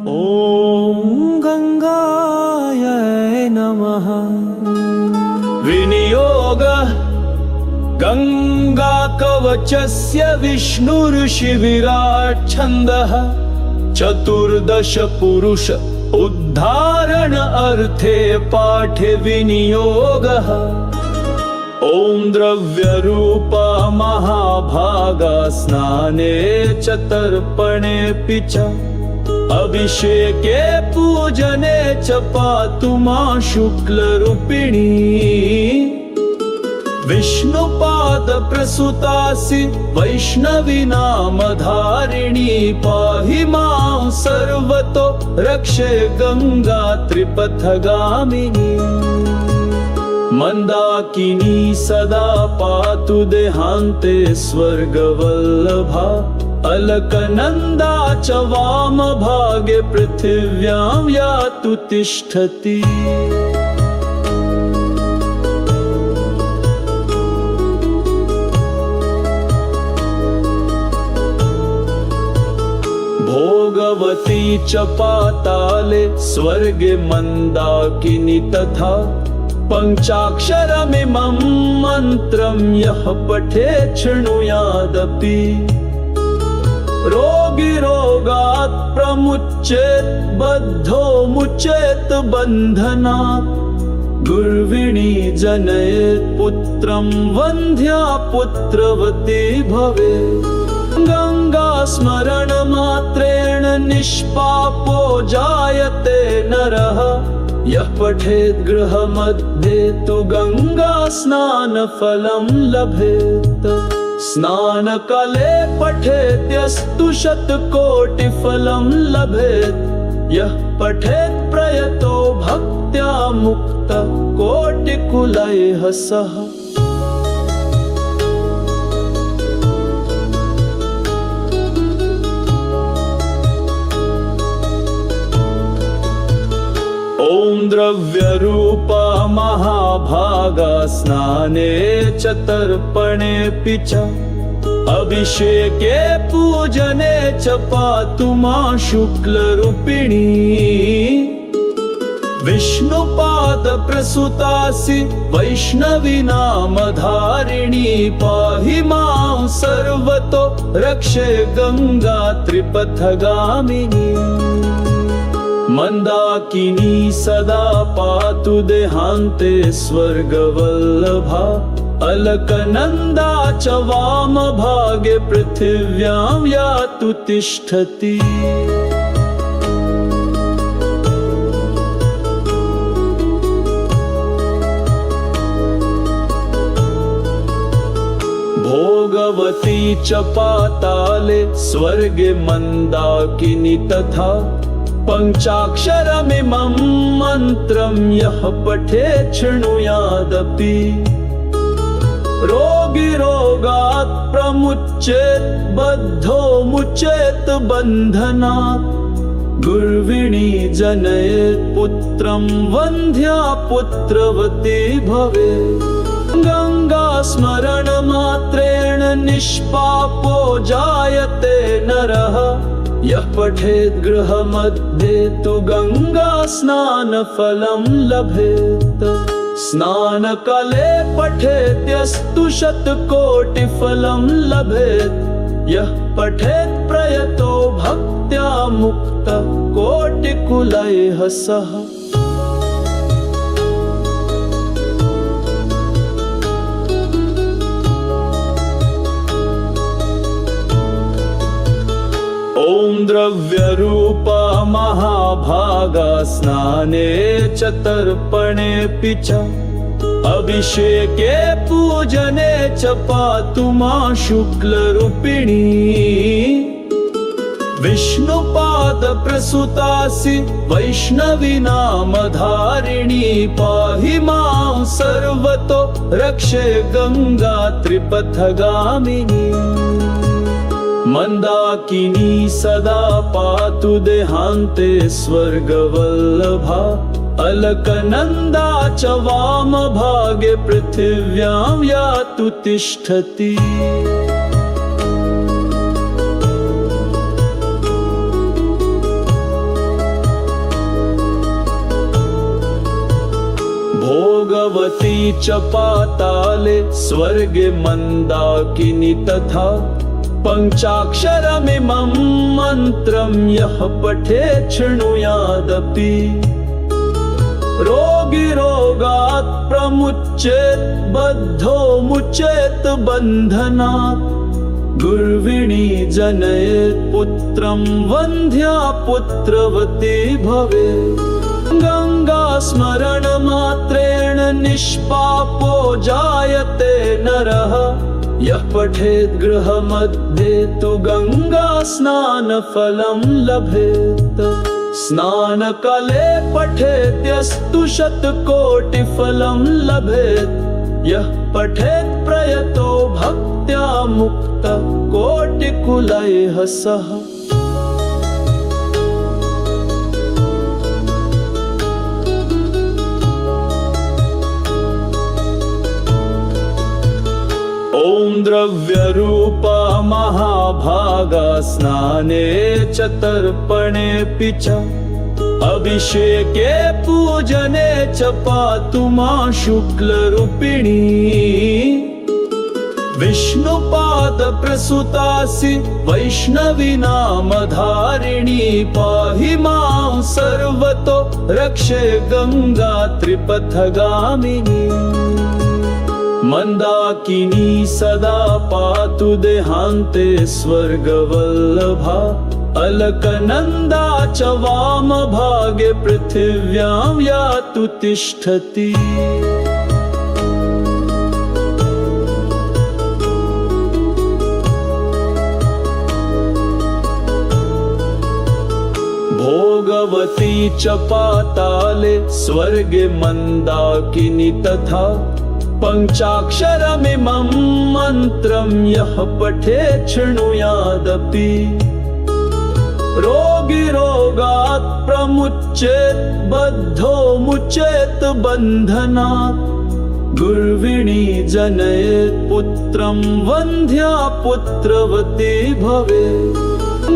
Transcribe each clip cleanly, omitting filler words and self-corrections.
ॐ गङ्गायै नमः। विनियोगः गङ्गाकवचस्य विष्णुर्षिविराट् छन्दः। चतुर्दश पुरुष उद्धारण अर्थे पाठे विनियोगः। ॐ द्रव्यरूपा महाभागा स्नाने च तर्पणेऽपि च अभिषेके पूजने च पातु मां शुक्लरूपिणी। विष्णुपाद प्रसूतासि वैष्णवी नामधारिणी। पाहि मां सर्वतो रक्षे गंगा त्रिपथगामिनी। मंदाकिनी सदा पातु देहान्ते स्वर्गवल्लभा। अलकनन्दा च वामभागे पृथिव्यां यातु तिष्ठति। भोगवती च पाताले स्वर्गे मंदाकिनी तथा। पञ्चाक्षरमिमं मन्त्रं यः पठेत् शृणुयादपि रोगी रोगात् प्रमुच्येत् बद्धो मुच्येत् बन्धनात्। गुर्विणी जनयेत् पुत्रं वन्ध्या पुत्रवती भवेत्। गंगा स्मरण मात्रेण निष्पापो जायते नरः। यः पठेत् गृहमध्ये तु गंगा स्नान फलं लभेत्। स्नानकाले पठेद्यस्तु शतकोटिफलं लभेत्। यः पठेत् प्रयतो भक्त्या मुक्तः कोटिकुलैः सह। ॐ द्रव्यरूपा महाभागा स्नाने च तर्पणेऽपि च अभिषेके पूजने च पातु मां शुक्लरूपिणी। विष्णुपाद प्रसूतासि वैष्णवी नामधारिणी। पाहि मां सर्वतो रक्षे गंगा त्रिपथगामिनी। मंदाकिनी सदा पातु देहान्ते स्वर्गवल्लभा। अलकनन्दा च वामभागे पृथिव्यां यातु तिष्ठति। भोगवती च पाताले स्वर्गे मंदाकिनी तथा। पञ्चाक्षरमिमं मन्त्रं यः पठेत् शृणुयादपि रोगी रोगात् प्रमुच्येत् बद्धो मुच्येत् बन्धनात्। गुर्विणी जनयेत् पुत्रं वन्ध्या पुत्रवती भवेत्। गंगा स्मरण मात्रेण निष्पापो जायते नरः। यः पठेत् गृहमध्ये तु गंगा स्नान फलं लभेत्। स्नानकाले पठेद्यस्तु शतकोटिफलं लभेत्। यः पठेत् प्रयतो भक्त्या मुक्तः कोटिकुलैः सह। ॐ द्रव्यरूपा महाभागा स्नाने च तर्पणेऽपि च अभिषेके पूजने च पातु मां शुक्लरूपिणी। विष्णुपाद प्रसूतासि वैष्णवी नामधारिणी। पाहि मां सर्वतो रक्षे गंगा त्रिपथगामिनी। मंदाकिनी सदा पातु देहान्ते स्वर्गवल्लभा। अलकनन्दा च वामभागे पृथिव्यां यातु तिष्ठति। भोगवती च पाताले स्वर्गे मन्दाकिनी तथा पञ्चाक्षरमिमं मन्त्रं यः पठेत् शृणुयादपि रोगी रोगात् प्रमुच्येत् बद्धो मुच्येत् बन्धनात् गुर्विणी जनयेत् पुत्रं वन्ध्या पुत्रवती भवेत् गंगा स्मरण मात्रेण निष्पापो जायते नरः यः पठेत् गृहमध्ये तु गंगा स्नान फलं लभेत् स्नानकाले पठेद्यस्तु शतकोटिफलं लभेत् यः पठेत् प्रयतो भक्त्या मुक्तः कोटिकुलैः सह ॐ द्रव्यरूपा महाभागा स्नाने च तर्पणेऽपि च अभिषेके पूजने च पातु मां शुक्लरूपिणी विष्णुपाद प्रसूतासि वैष्णवी नामधारिणी पाहि मां सर्वतो रक्षे गंगा त्रिपथगामिनी मंदाकिनी सदा पातु देहान्ते स्वर्गवल्लभा अलकनन्दा च वामभागे पृथिव्यां यातु तिष्ठति भोगवती च पाताले स्वर्गे मन्दाकिनी तथा पञ्चाक्षरमिमं मन्त्रं यः पठेत् शृणुयादपि रोगी रोगात् प्रमुच्येत् बद्धो मुच्येत् बन्धनात् गुर्विणी जनयेत् पुत्रं वन्ध्या पुत्रवती भवेत्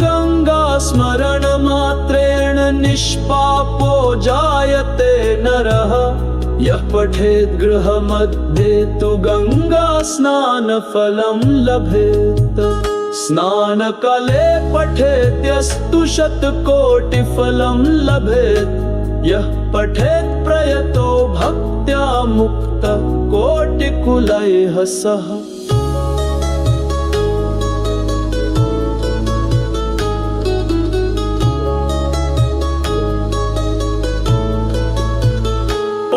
गंगा स्मरण मात्रेण निष्पापो जायते नरः यः पठेत् गृहमध्ये तु गंगा स्नान फलं लभेत् स्नानकाले पठेद्यस्तु शतकोटिफलं लभेत् यः पठेत् प्रयतो भक्त्या मुक्तः कोटिकुलैः सह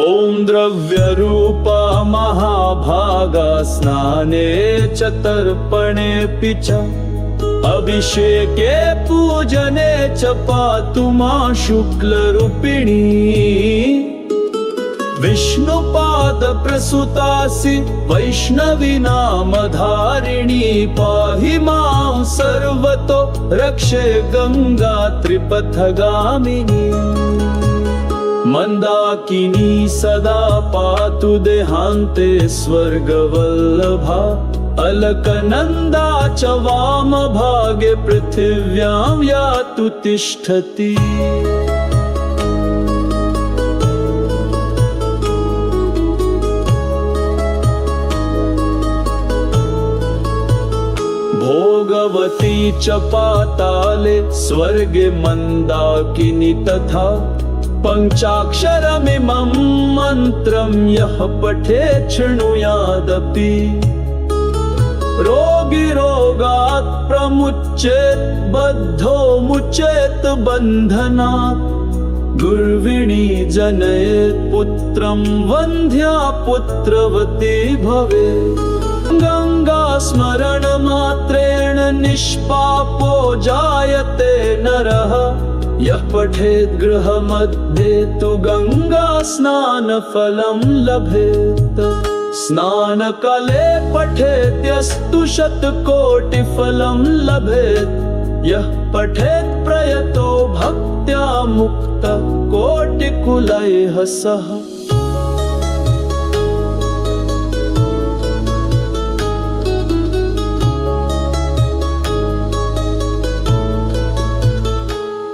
ॐ द्रव्यरूपा महाभागा स्नाने च तर्पणेऽपि च अभिषेके पूजने च पातु मां शुक्लरूपिणी विष्णुपाद प्रसूतासि वैष्णवी नामधारिणी पाहि मां सर्वतो रक्षे गंगा त्रिपथगामिनी मंदाकिनी सदा पातु देहान्ते स्वर्गवल्लभा अलकनन्दा च वामभागे पृथिव्यां यातु तिष्ठति भोगवती च पाताले स्वर्गे मन्दाकिनी तथा पञ्चाक्षरमिमं मन्त्रं यः पठेत् शृणुयादपि रोगी रोगात् प्रमुच्येत् बद्धो मुच्येत् बन्धनात् गुर्विणी जनयेत् पुत्रं वन्ध्या पुत्रवती भवेत् गंगा स्मरण मात्रेण निष्पापो जायते नरः यः पठेत् गृहमध्ये तु गंगा स्नान फलं लभेत् स्नानकाले पठेद्यस्तु शतकोटिफलं लभेत् यः पठेत् प्रयतो भक्त्या मुक्तः कोटिकुलैः सह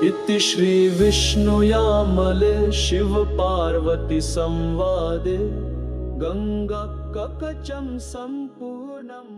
इति श्री विष्णुयामले शिव पार्वती संवादे गङ्गा कवचं सम्पूर्णम्